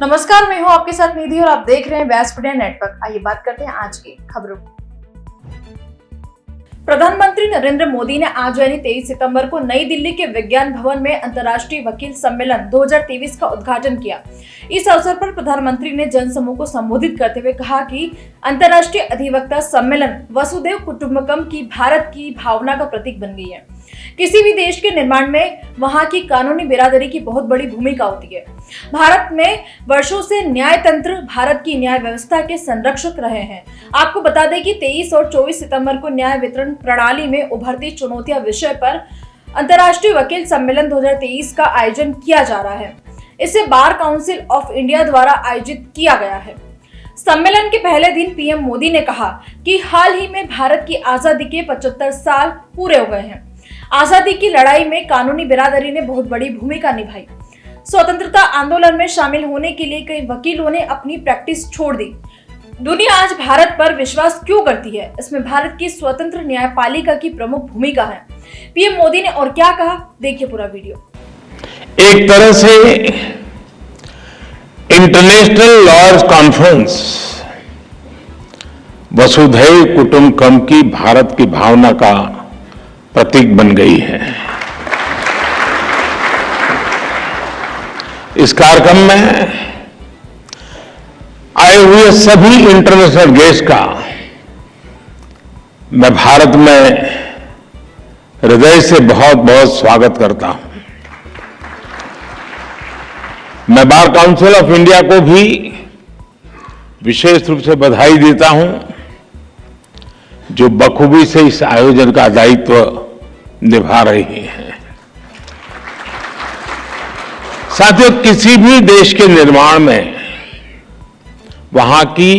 नमस्कार, मैं हूं आपके साथ निधि और आप देख रहे हैं व्यास मीडिया नेटवर्क। आइए बात करते हैं आज की खबरों। प्रधानमंत्री नरेंद्र मोदी ने आज यानी 23 सितंबर को नई दिल्ली के विज्ञान भवन में अंतर्राष्ट्रीय वकील सम्मेलन 2023 का उद्घाटन किया। इस अवसर पर प्रधानमंत्री ने जनसमूह को संबोधित करते हुए कहा कि अंतर्राष्ट्रीय अधिवक्ता सम्मेलन वसुधैव कुटुंबकम की भारत की भावना का प्रतीक बन गई है। किसी भी देश के निर्माण में वहां की कानूनी बिरादरी की बहुत बड़ी भूमिका होती है। भारत में वर्षों से न्याय तंत्र भारत की न्याय व्यवस्था के संरक्षक रहे हैं। आपको बता दें कि 23 और 24 सितंबर को न्याय वितरण प्रणाली में उभरती चुनौतियां विषय पर अंतर्राष्ट्रीय वकील सम्मेलन 2023 का आयोजन किया जा रहा है। इसे बार काउंसिल ऑफ इंडिया द्वारा आयोजित किया गया है। सम्मेलन के पहले दिन पीएम मोदी ने कहा कि हाल ही में भारत की आजादी के 75 साल पूरे हो गए हैं। आजादी की लड़ाई में कानूनी बिरादरी ने बहुत बड़ी भूमिका निभाई। स्वतंत्रता आंदोलन में शामिल होने के लिए कई वकीलों ने अपनी प्रैक्टिस छोड़ दी। दुनिया आज भारत पर विश्वास क्यों करती है? इसमें भारत की स्वतंत्र न्यायपालिका की प्रमुख भूमिका है। पीएम मोदी ने और क्या कहा, देखिए पूरा वीडियो। एक तरह से इंटरनेशनल लॉयर्स कॉन्फ्रेंस वसुधैव कुटुंबकम की भारत की भावना का प्रतीक बन गई है। इस कार्यक्रम में आए हुए सभी इंटरनेशनल गेस्ट का मैं भारत में हृदय से बहुत बहुत स्वागत करता हूं। मैं बार काउंसिल ऑफ इंडिया को भी विशेष रूप से बधाई देता हूं, जो बखूबी से इस आयोजन का दायित्व निभा रही हैं। साथियों, किसी भी देश के निर्माण में वहां की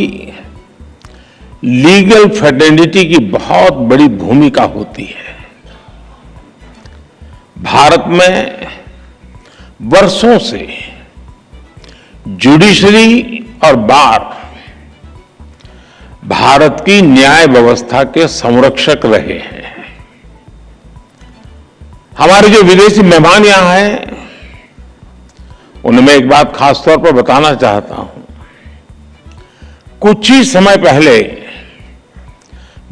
लीगल फ्रेटर्निटी की बहुत बड़ी भूमिका होती है। भारत में वर्षों से जुडिशरी और बार भारत की न्याय व्यवस्था के संरक्षक रहे हैं। हमारे जो विदेशी मेहमान यहां हैं, उनमें एक बात खास तौर पर बताना चाहता हूं। कुछ ही समय पहले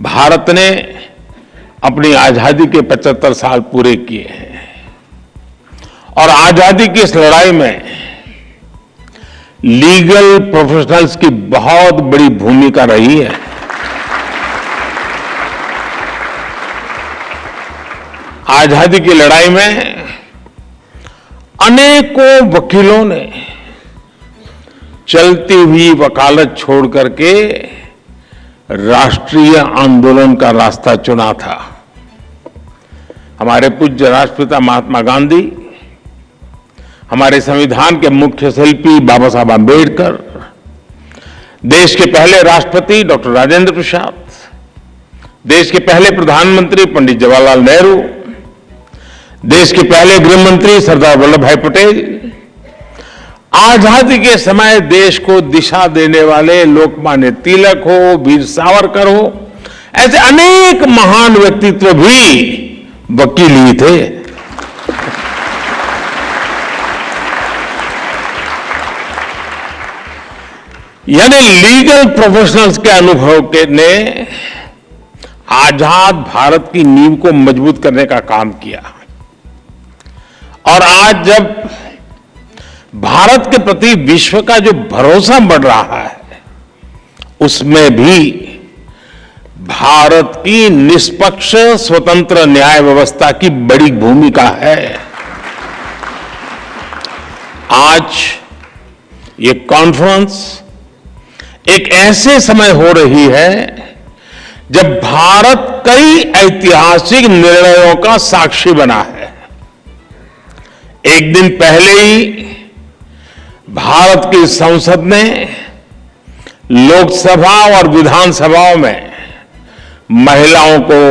भारत ने अपनी आजादी के 75 साल पूरे किए हैं और आजादी की इस लड़ाई में लीगल प्रोफेशनल्स की बहुत बड़ी भूमिका रही है। आजादी की लड़ाई में अनेकों वकीलों ने चलती हुई वकालत छोड़ करके राष्ट्रीय आंदोलन का रास्ता चुना था। हमारे पूज्य राष्ट्रपिता महात्मा गांधी, हमारे संविधान के मुख्य शिल्पी बाबा साहब आंबेडकर, देश के पहले राष्ट्रपति डॉक्टर राजेंद्र प्रसाद, देश के पहले प्रधानमंत्री पंडित जवाहरलाल नेहरू, देश के पहले गृह मंत्री सरदार वल्लभ भाई पटेल, आजादी के समय देश को दिशा देने वाले लोकमान्य तिलक हो, वीर सावरकर हो, ऐसे अनेक महान व्यक्तित्व भी वकील ही थे। यानी लीगल प्रोफेशनल्स के अनुभव ने आजाद भारत की नींव को मजबूत करने का काम किया। और आज जब भारत के प्रति विश्व का जो भरोसा बढ़ रहा है, उसमें भी भारत की निष्पक्ष स्वतंत्र न्याय व्यवस्था की बड़ी भूमिका है। आज ये कॉन्फ्रेंस एक ऐसे समय हो रही है जब भारत कई ऐतिहासिक निर्णयों का साक्षी बना है। एक दिन पहले ही भारत की संसद ने लोकसभा और विधानसभाओं में महिलाओं को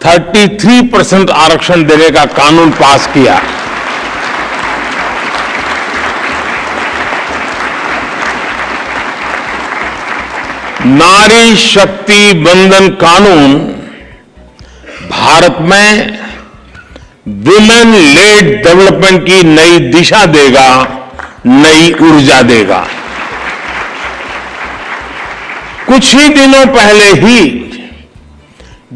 33% आरक्षण देने का कानून पास किया। नारी शक्ति बंधन कानून भारत में विमेन लेड डेवलपमेंट की नई दिशा देगा, नई ऊर्जा देगा। कुछ ही दिनों पहले ही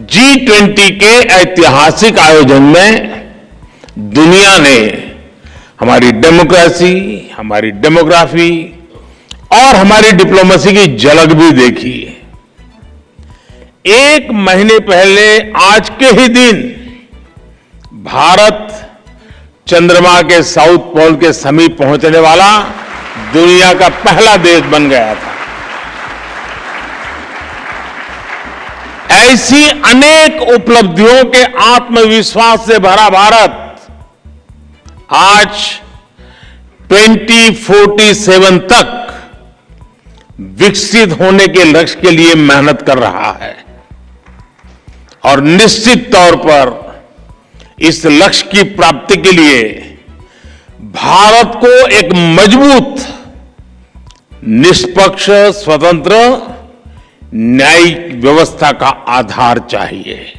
G20 के ऐतिहासिक आयोजन में दुनिया ने हमारी डेमोक्रेसी, हमारी डेमोग्राफी और हमारी डिप्लोमेसी की झलक भी देखी। एक महीने पहले आज के ही दिन भारत चंद्रमा के साउथ पोल के समीप पहुंचने वाला दुनिया का पहला देश बन गया था। ऐसी अनेक उपलब्धियों के आत्मविश्वास से भरा भारत आज 2047 तक विकसित होने के लक्ष्य के लिए मेहनत कर रहा है और निश्चित तौर पर इस लक्ष्य की प्राप्ति के लिए भारत को एक मजबूत, निष्पक्ष, स्वतंत्र न्यायिक व्यवस्था का आधार चाहिए।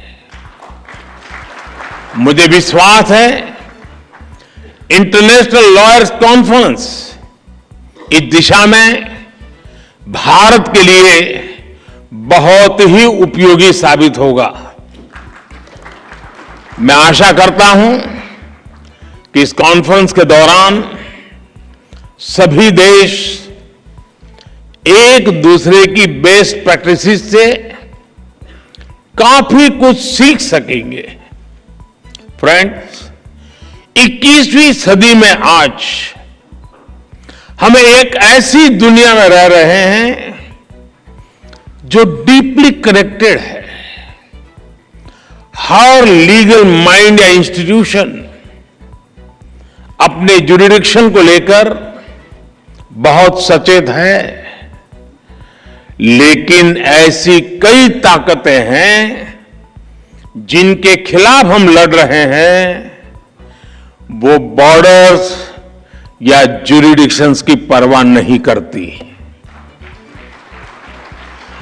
मुझे विश्वास है इंटरनेशनल लॉयर्स कॉन्फ्रेंस इस दिशा में भारत के लिए बहुत ही उपयोगी साबित होगा। मैं आशा करता हूं कि इस कॉन्फ्रेंस के दौरान सभी देश एक दूसरे की बेस्ट प्रैक्टिसेस से काफी कुछ सीख सकेंगे। फ्रेंड्स, 21वीं सदी में आज हम एक ऐसी दुनिया में रह रहे हैं जो डीपली कनेक्टेड है। हर लीगल माइंड या इंस्टीट्यूशन अपने जुरिडिक्शन को लेकर बहुत सचेत है, लेकिन ऐसी कई ताकतें हैं जिनके खिलाफ हम लड़ रहे हैं, वो बॉर्डर्स या जुरिडिक्शंस की परवाह नहीं करती।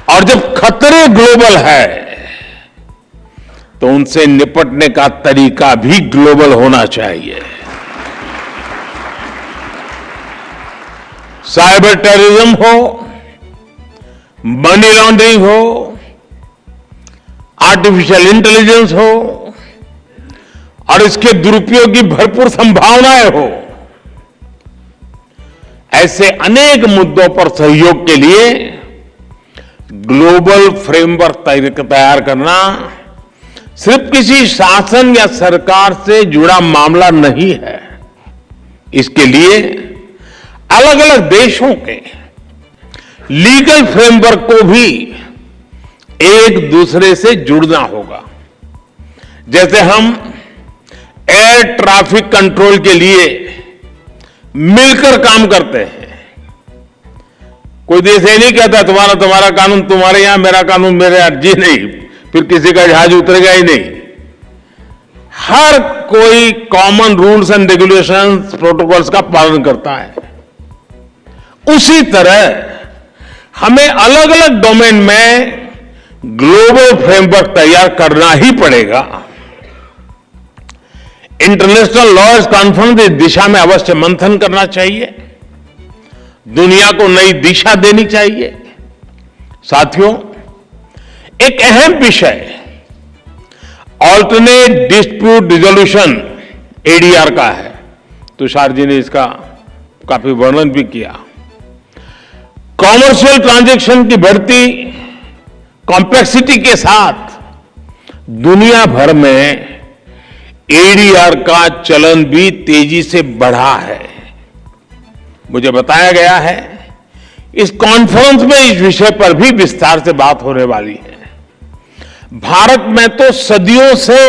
और जब खतरे ग्लोबल है तो उनसे निपटने का तरीका भी ग्लोबल होना चाहिए। साइबर टेररिज्म हो, मनी लॉन्ड्रिंग हो, आर्टिफिशियल इंटेलिजेंस हो और इसके दुरुपयोग की भरपूर संभावनाएं हो, ऐसे अनेक मुद्दों पर सहयोग के लिए ग्लोबल फ्रेमवर्क तैयार करना सिर्फ किसी शासन या सरकार से जुड़ा मामला नहीं है। इसके लिए अलग अलग देशों के लीगल फ्रेमवर्क को भी एक दूसरे से जुड़ना होगा। जैसे हम एयर ट्रैफिक कंट्रोल के लिए मिलकर काम करते हैं। कोई देश ये नहीं कहता तुम्हारा कानून तुम्हारे यहां, मेरा कानून मेरे यहां। जी नहीं, फिर किसी का जहाज उतरेगा ही नहीं। हर कोई common rules and regulations, protocols का पालन करता है। उसी तरह हमें अलग अलग डोमेन में ग्लोबल फ्रेमवर्क तैयार करना ही पड़ेगा। इंटरनेशनल लॉयर्स कॉन्फ्रेंस इस दिशा में अवश्य मंथन करना चाहिए, दुनिया को नई दिशा देनी चाहिए। साथियों, एक अहम विषय ऑल्टरनेट डिस्प्यूट रिजोल्यूशन एडीआर का है। तुषार जी ने इसका काफी वर्णन भी किया। कॉमर्शियल ट्रांजैक्शन की बढ़ती कॉम्प्लेक्सिटी के साथ दुनिया भर में एडीआर का चलन भी तेजी से बढ़ा है। मुझे बताया गया है इस कॉन्फ्रेंस में इस विषय पर भी विस्तार से बात होने वाली है। भारत में तो सदियों से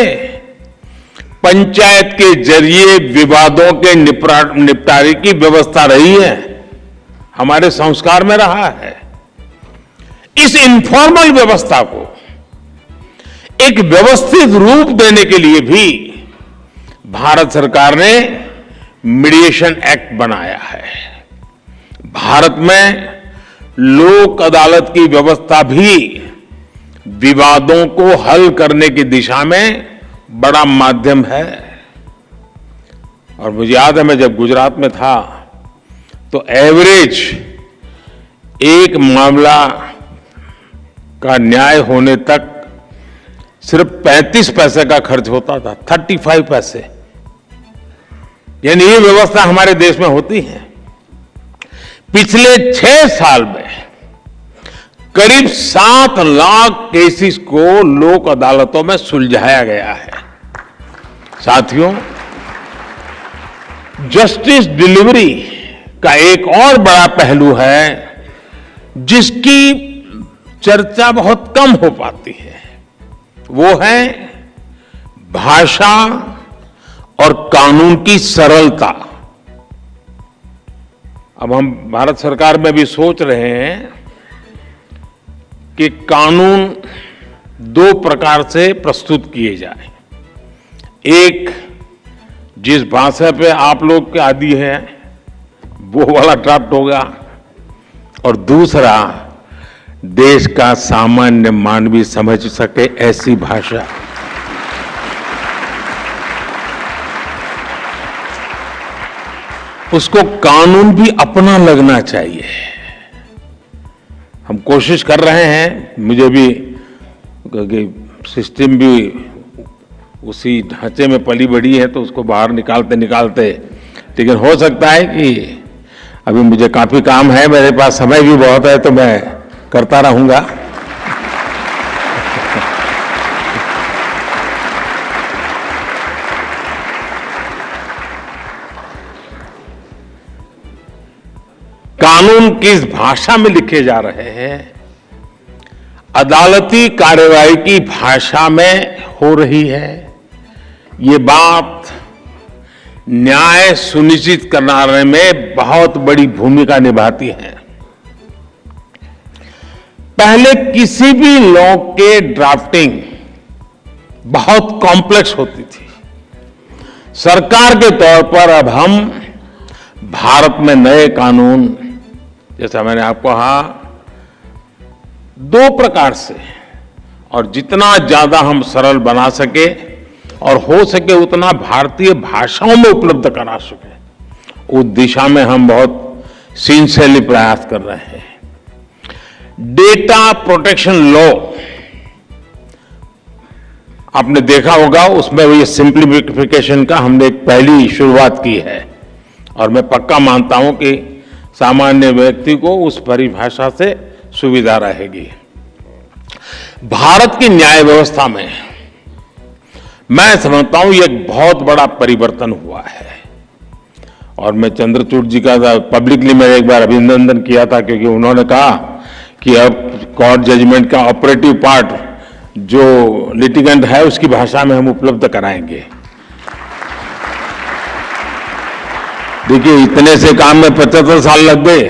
पंचायत के जरिए विवादों के निपटारे की व्यवस्था रही है, हमारे संस्कार में रहा है। इस इनफॉर्मल व्यवस्था को एक व्यवस्थित रूप देने के लिए भी भारत सरकार ने मीडिएशन एक्ट बनाया है। भारत में लोक अदालत की व्यवस्था भी विवादों को हल करने की दिशा में बड़ा माध्यम है। और मुझे याद है, मैं जब गुजरात में था तो एवरेज एक मामला का न्याय होने तक सिर्फ 35 पैसे का खर्च होता था, 35 पैसे। यानी ये व्यवस्था हमारे देश में होती है। पिछले 6 साल में करीब 7 लाख केसेस को लोक अदालतों में सुलझाया गया है। साथियों, जस्टिस डिलीवरी का एक और बड़ा पहलू है जिसकी चर्चा बहुत कम हो पाती है, वो है भाषा और कानून की सरलता। अब हम भारत सरकार में भी सोच रहे हैं कि कानून 2 प्रकार से प्रस्तुत किए जाए। एक, जिस भाषा पे आप लोग के आदी हैं वो वाला ड्राफ्ट होगा, और दूसरा देश का सामान्य मानवी समझ सके ऐसी भाषा। उसको कानून भी अपना लगना चाहिए। हम कोशिश कर रहे हैं, मुझे भी सिस्टम भी उसी ढांचे में पली बढ़ी है तो उसको बाहर निकालते निकालते, लेकिन हो सकता है कि अभी मुझे काफी काम है, मेरे पास समय भी बहुत है, तो मैं करता रहूंगा। कानून किस भाषा में लिखे जा रहे हैं, अदालती कार्यवाही की भाषा में हो रही है, ये बात न्याय सुनिश्चित कराने में बहुत बड़ी भूमिका निभाती है। पहले किसी भी लॉ के ड्राफ्टिंग बहुत कॉम्प्लेक्स होती थी। सरकार के तौर पर अब हम भारत में नए कानून, जैसा मैंने आपको कहा, 2 प्रकार से, और जितना ज्यादा हम सरल बना सके और हो सके उतना भारतीय भाषाओं में उपलब्ध करा सके, उस दिशा में हम बहुत सिंसियरली प्रयास कर रहे हैं। डेटा प्रोटेक्शन लॉ आपने देखा होगा, उसमें ये सिंप्लीफिकेशन का हमने एक पहली शुरुआत की है, और मैं पक्का मानता हूं कि सामान्य व्यक्ति को उस परिभाषा से सुविधा रहेगी। भारत की न्याय व्यवस्था में मैं समझता हूं ये एक बहुत बड़ा परिवर्तन हुआ है, और मैं चंद्रचूड़ जी का पब्लिकली मैंने एक बार अभिनंदन किया था, क्योंकि उन्होंने कहा कि अब कोर्ट जजमेंट का ऑपरेटिव पार्ट जो लिटिगेंट है उसकी भाषा में हम उपलब्ध कराएंगे। देखिए, इतने से काम में 75 साल लग गए,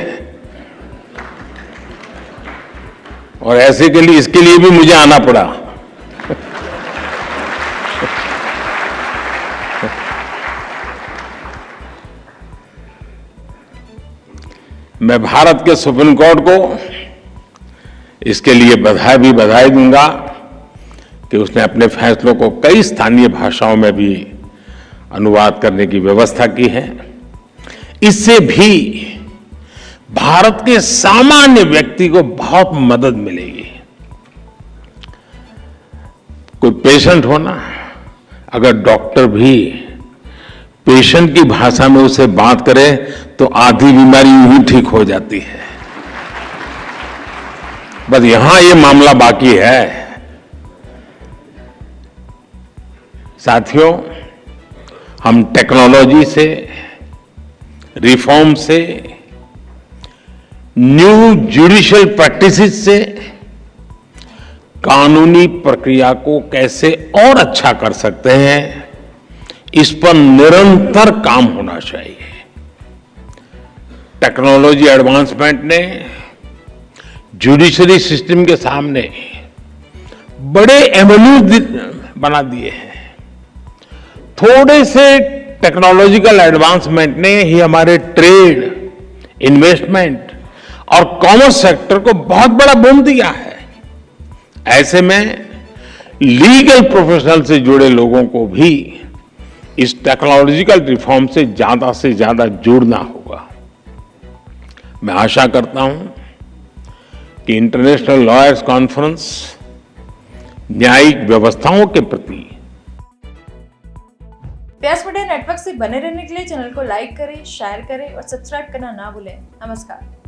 और ऐसे के लिए, इसके लिए भी मुझे आना पड़ा। मैं भारत के सुप्रीम कोर्ट को इसके लिए बधाई दूंगा कि उसने अपने फैसलों को कई स्थानीय भाषाओं में भी अनुवाद करने की व्यवस्था की है। इससे भी भारत के सामान्य व्यक्ति को बहुत मदद मिलेगी। कोई पेशेंट हो ना, अगर डॉक्टर भी पेशेंट की भाषा में उसे बात करे तो आधी बीमारी यूं ही ठीक हो जाती है। बस यहां ये मामला बाकी है। साथियों, हम टेक्नोलॉजी से, रिफॉर्म से, न्यू जुडिशियल प्रैक्टिसेस से कानूनी प्रक्रिया को कैसे और अच्छा कर सकते हैं, इस पर निरंतर काम होना चाहिए। टेक्नोलॉजी एडवांसमेंट ने जुडिशरी सिस्टम के सामने बड़े एवेन्यूज बना दिए हैं। थोड़े से टेक्नोलॉजिकल एडवांसमेंट ने ही हमारे ट्रेड, इन्वेस्टमेंट और कॉमर्स सेक्टर को बहुत बड़ा बूम दिया है। ऐसे में लीगल प्रोफेशनल से जुड़े लोगों को भी इस टेक्नोलॉजिकल रिफॉर्म से ज्यादा जुड़ना होगा। मैं आशा करता हूं कि इंटरनेशनल लॉयर्स कॉन्फ्रेंस न्यायिक व्यवस्थाओं के प्रति व्यास मीडिया नेटवर्क से बने रहने के लिए चैनल को लाइक करें, शेयर करें और सब्सक्राइब करना ना भूलें। नमस्कार।